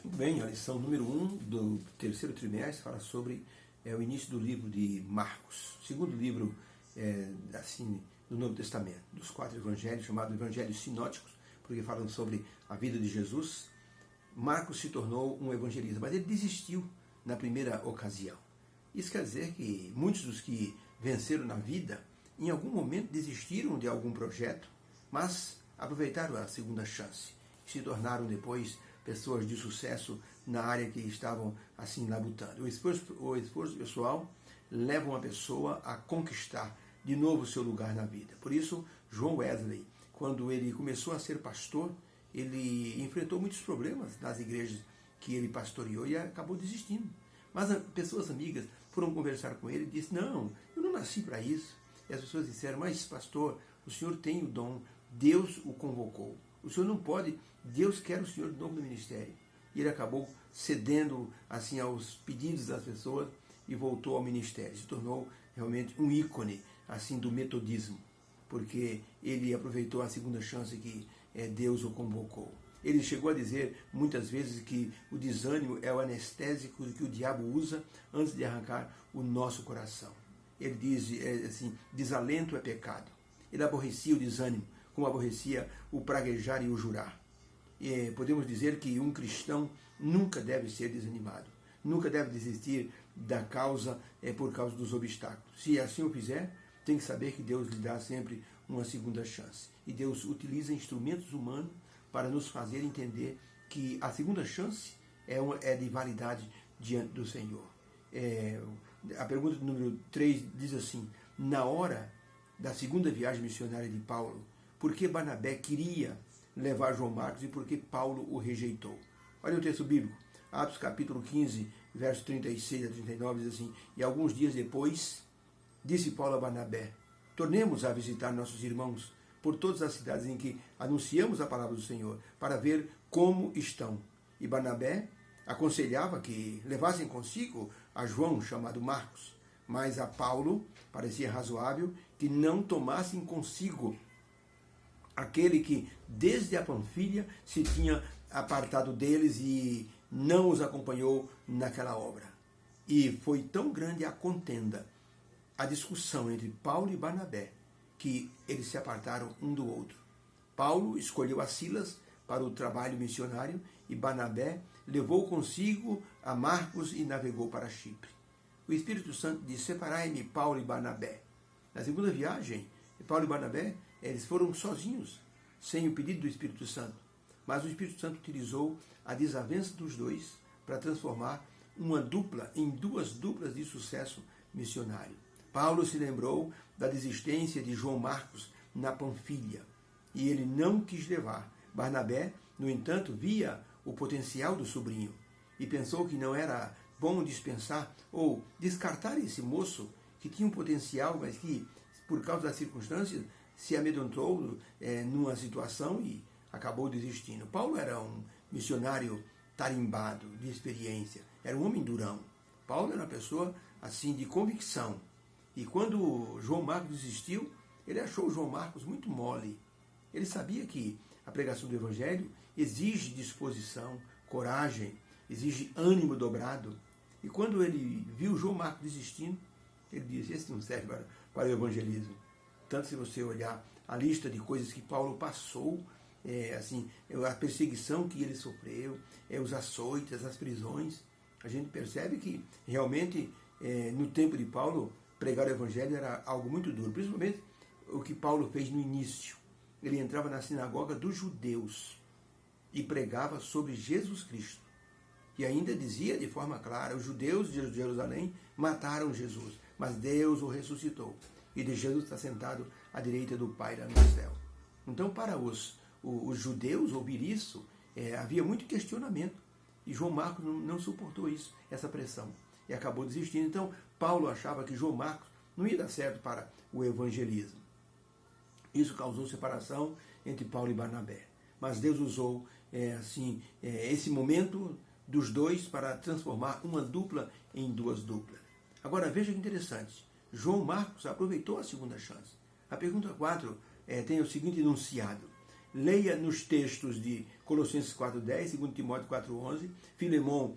Muito bem, a lição número 1 do terceiro trimestre fala sobre o início do livro de Marcos, segundo livro do Novo Testamento, dos 4 evangelhos, chamados Evangelhos Sinóticos, porque falam sobre a vida de Jesus. Marcos se tornou um evangelista, mas ele desistiu na primeira ocasião. Isso quer dizer que muitos dos que venceram na vida, em algum momento desistiram de algum projeto, mas aproveitaram a segunda chance e se tornaram depois pessoas de sucesso na área que estavam assim labutando. O esforço pessoal leva uma pessoa a conquistar de novo o seu lugar na vida. Por isso, John Wesley, quando ele começou a ser pastor, ele enfrentou muitos problemas nas igrejas que ele pastoreou e acabou desistindo. Mas pessoas amigas foram conversar com ele e disseram: não, eu não nasci para isso. E as pessoas disseram: mas pastor, o senhor tem o dom, Deus o convocou. O senhor não pode, Deus quer o senhor de novo no ministério. E ele acabou cedendo assim aos pedidos das pessoas e voltou ao ministério. Se tornou realmente um ícone assim do metodismo, porque ele aproveitou a segunda chance que Deus o convocou. Ele chegou a dizer muitas vezes que o desânimo é o anestésico que o diabo usa antes de arrancar o nosso coração. Ele diz assim: desalento é pecado. Ele aborrecia o desânimo, como aborrecia o praguejar e o jurar. E podemos dizer que um cristão nunca deve ser desanimado, nunca deve desistir da causa por causa dos obstáculos. Se assim o fizer, tem que saber que Deus lhe dá sempre uma segunda chance. E Deus utiliza instrumentos humanos para nos fazer entender que a segunda chance é de validade diante do Senhor. A pergunta número 3 diz assim: na hora da segunda viagem missionária de Paulo, por que Barnabé queria levar João Marcos e por que Paulo o rejeitou? Olha o texto bíblico, Atos capítulo 15, versos 36 a 39, diz assim: e alguns dias depois, disse Paulo a Barnabé: tornemos a visitar nossos irmãos por todas as cidades em que anunciamos a palavra do Senhor, para ver como estão. E Barnabé aconselhava que levassem consigo a João, chamado Marcos, mas a Paulo parecia razoável que não tomassem consigo aquele que desde a Panfilha se tinha apartado deles e não os acompanhou naquela obra. E foi tão grande a contenda, a discussão entre Paulo e Barnabé, que eles se apartaram um do outro. Paulo escolheu a Silas para o trabalho missionário e Barnabé levou consigo a Marcos e navegou para Chipre. O Espírito Santo disse: separai-me Paulo e Barnabé. Na segunda viagem, Paulo e Barnabé eles foram sozinhos, sem o pedido do Espírito Santo. Mas o Espírito Santo utilizou a desavença dos dois para transformar uma dupla em 2 duplas de sucesso missionário. Paulo se lembrou da desistência de João Marcos na Panfilha e ele não quis levar. Barnabé, no entanto, via o potencial do sobrinho e pensou que não era bom dispensar ou descartar esse moço que tinha um potencial, mas que, por causa das circunstâncias, se amedrontou numa situação e acabou desistindo. Paulo era um missionário tarimbado, de experiência, era um homem durão. Paulo era uma pessoa assim de convicção. E quando João Marcos desistiu, ele achou João Marcos muito mole. Ele sabia que a pregação do Evangelho exige disposição, coragem, exige ânimo dobrado. E quando ele viu João Marcos desistindo, ele disse: esse não serve para o evangelismo. Tanto se você olhar a lista de coisas que Paulo passou, a perseguição que ele sofreu, os açoites, as prisões, a gente percebe que realmente no tempo de Paulo pregar o evangelho era algo muito duro, principalmente o que Paulo fez no início. Ele entrava na sinagoga dos judeus e pregava sobre Jesus Cristo. E ainda dizia de forma clara: os judeus de Jerusalém mataram Jesus, mas Deus o ressuscitou. E de Jesus está sentado à direita do Pai lá no céu. Então, para os judeus ouvir isso, havia muito questionamento. E João Marcos não suportou isso, essa pressão, e acabou desistindo. Então, Paulo achava que João Marcos não ia dar certo para o evangelismo. Isso causou separação entre Paulo e Barnabé. Mas Deus usou esse momento dos dois para transformar uma dupla em 2 duplas. Agora, veja que interessante. João Marcos aproveitou a segunda chance. A pergunta 4 tem o seguinte enunciado: leia nos textos de Colossenses 4:10, 2 Timóteo 4:11, Filemão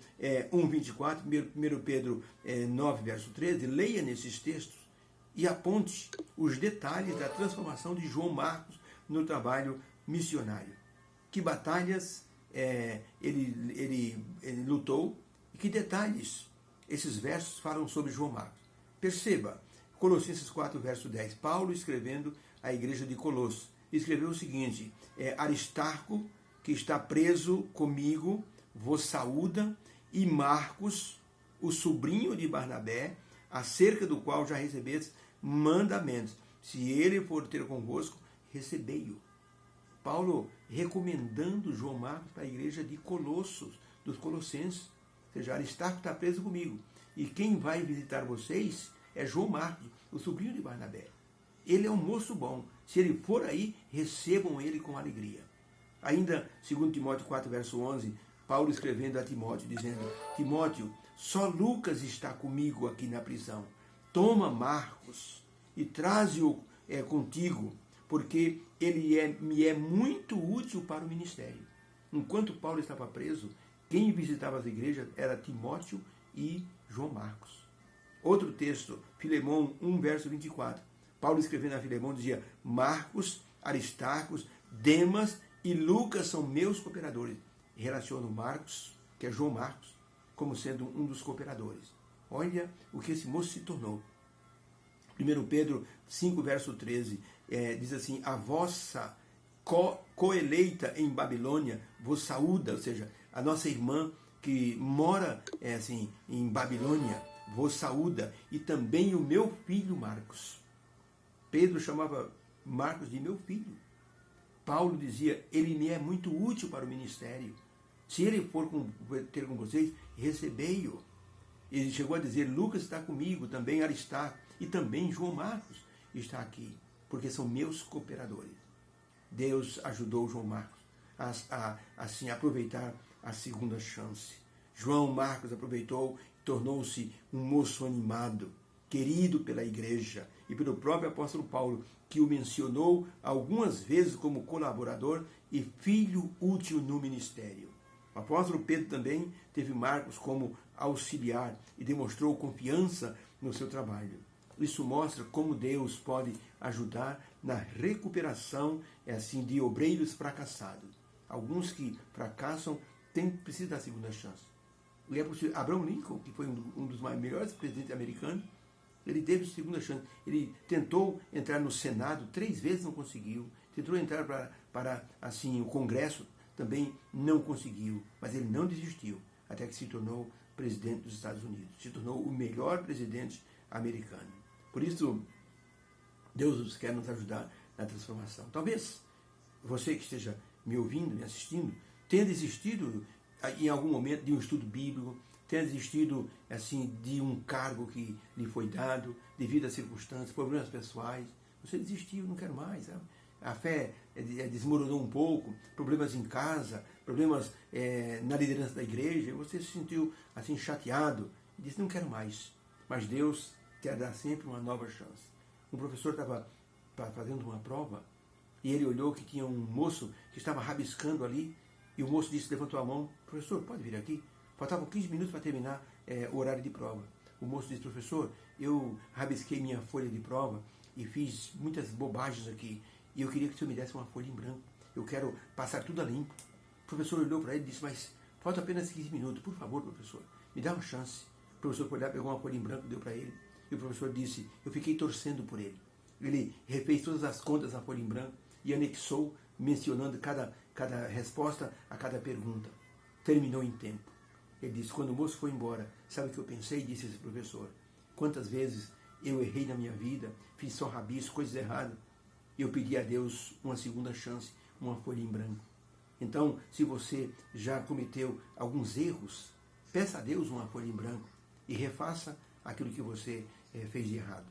1:24, 1 Pedro 9, verso 13, leia nesses textos e aponte os detalhes da transformação de João Marcos no trabalho missionário. Que batalhas ele lutou e que detalhes esses versos falam sobre João Marcos. Perceba, Colossenses 4, verso 10, Paulo escrevendo à igreja de Colosso, escreveu o seguinte: Aristarco, que está preso comigo, vos saúda, e Marcos, o sobrinho de Barnabé, acerca do qual já recebestes mandamentos. Se ele for ter convosco, recebei-o. Paulo recomendando João Marcos para a igreja de Colossos, dos Colossenses. Ou seja, Aristarco está preso comigo. E quem vai visitar vocês é João Marcos, o sobrinho de Barnabé. Ele é um moço bom. Se ele for aí, recebam ele com alegria. Ainda, 2 Timóteo 4, verso 11, Paulo escrevendo a Timóteo, dizendo: Timóteo, só Lucas está comigo aqui na prisão. Toma Marcos e traze-o contigo, porque ele me é muito útil para o ministério. Enquanto Paulo estava preso, quem visitava as igrejas era Timóteo e João Marcos. Outro texto, Filemão 1, verso 24. Paulo escrevendo a Filemão dizia: Marcos, Aristarcos, Demas e Lucas são meus cooperadores. Relaciona o Marcos, que é João Marcos, como sendo um dos cooperadores. Olha o que esse moço se tornou. 1 Pedro 5, verso 13, diz assim: a vossa coeleita em Babilônia vos saúda, ou seja, a nossa irmã que mora em Babilônia vos saúda, e também o meu filho Marcos. Pedro chamava Marcos de meu filho. Paulo dizia: ele me é muito útil para o ministério. Se ele for ter com vocês, recebei-o. Ele chegou a dizer: Lucas está comigo, também Aristarco, e também João Marcos está aqui, porque são meus cooperadores. Deus ajudou João Marcos a aproveitar a segunda chance. João Marcos aproveitou e tornou-se um moço animado, querido pela igreja e pelo próprio apóstolo Paulo, que o mencionou algumas vezes como colaborador e filho útil no ministério. O apóstolo Pedro também teve Marcos como auxiliar e demonstrou confiança no seu trabalho. Isso mostra como Deus pode ajudar na recuperação de obreiros fracassados. Alguns que fracassam precisam da segunda chance. Abraham Lincoln, que foi um dos melhores presidentes americanos, ele teve segunda chance. Ele tentou entrar no Senado 3 vezes, não conseguiu. Tentou entrar para o Congresso, também não conseguiu. Mas ele não desistiu, até que se tornou presidente dos Estados Unidos. Se tornou o melhor presidente americano. Por isso, Deus quer nos ajudar na transformação. Talvez você que esteja me ouvindo, me assistindo, tenha desistido em algum momento de um estudo bíblico, tenha desistido de um cargo que lhe foi dado devido a circunstâncias, problemas pessoais. Você desistiu, não quero mais. Sabe? A fé desmoronou um pouco, problemas em casa, problemas na liderança da igreja, você se sentiu chateado e disse: não quero mais. Mas Deus quer dar sempre uma nova chance. Um professor estava fazendo uma prova e ele olhou que tinha um moço que estava rabiscando ali, e o moço levantou a mão: professor, pode vir aqui? Faltavam 15 minutos para terminar o horário de prova. O moço disse: professor, eu rabisquei minha folha de prova e fiz muitas bobagens aqui, e eu queria que o senhor me desse uma folha em branco. Eu quero passar tudo a limpo. O professor olhou para ele e disse: mas falta apenas 15 minutos, por favor, professor, me dá uma chance. O professor foi lá, pegou uma folha em branco e deu para ele. E o professor disse: eu fiquei torcendo por ele. Ele refez todas as contas na folha em branco e anexou, mencionando cada resposta a cada pergunta. Terminou em tempo. Ele disse: quando o moço foi embora, sabe o que eu pensei? Disse esse professor: quantas vezes eu errei na minha vida, fiz só rabisco, coisas erradas. Eu pedi a Deus uma segunda chance, uma folha em branco. Então, se você já cometeu alguns erros, peça a Deus uma folha em branco e refaça aquilo que você fez de errado.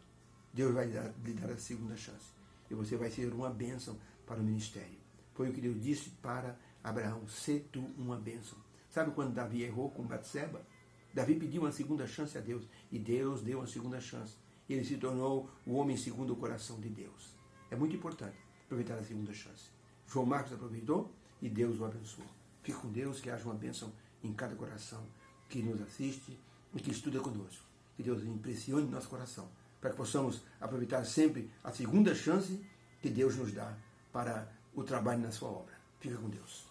Deus vai lhe dar a segunda chance. E você vai ser uma bênção para o ministério. Foi o que Deus disse para Abraão: sê tu uma bênção. Sabe quando Davi errou com Batseba? Davi pediu uma segunda chance a Deus. E Deus deu uma segunda chance. Ele se tornou o homem segundo o coração de Deus. É muito importante aproveitar a segunda chance. João Marcos aproveitou e Deus o abençoou. Fique com Deus, que haja uma bênção em cada coração que nos assiste e que estuda conosco. Que Deus impressione nosso coração, para que possamos aproveitar sempre a segunda chance que Deus nos dá para o trabalho na sua obra. Fica com Deus.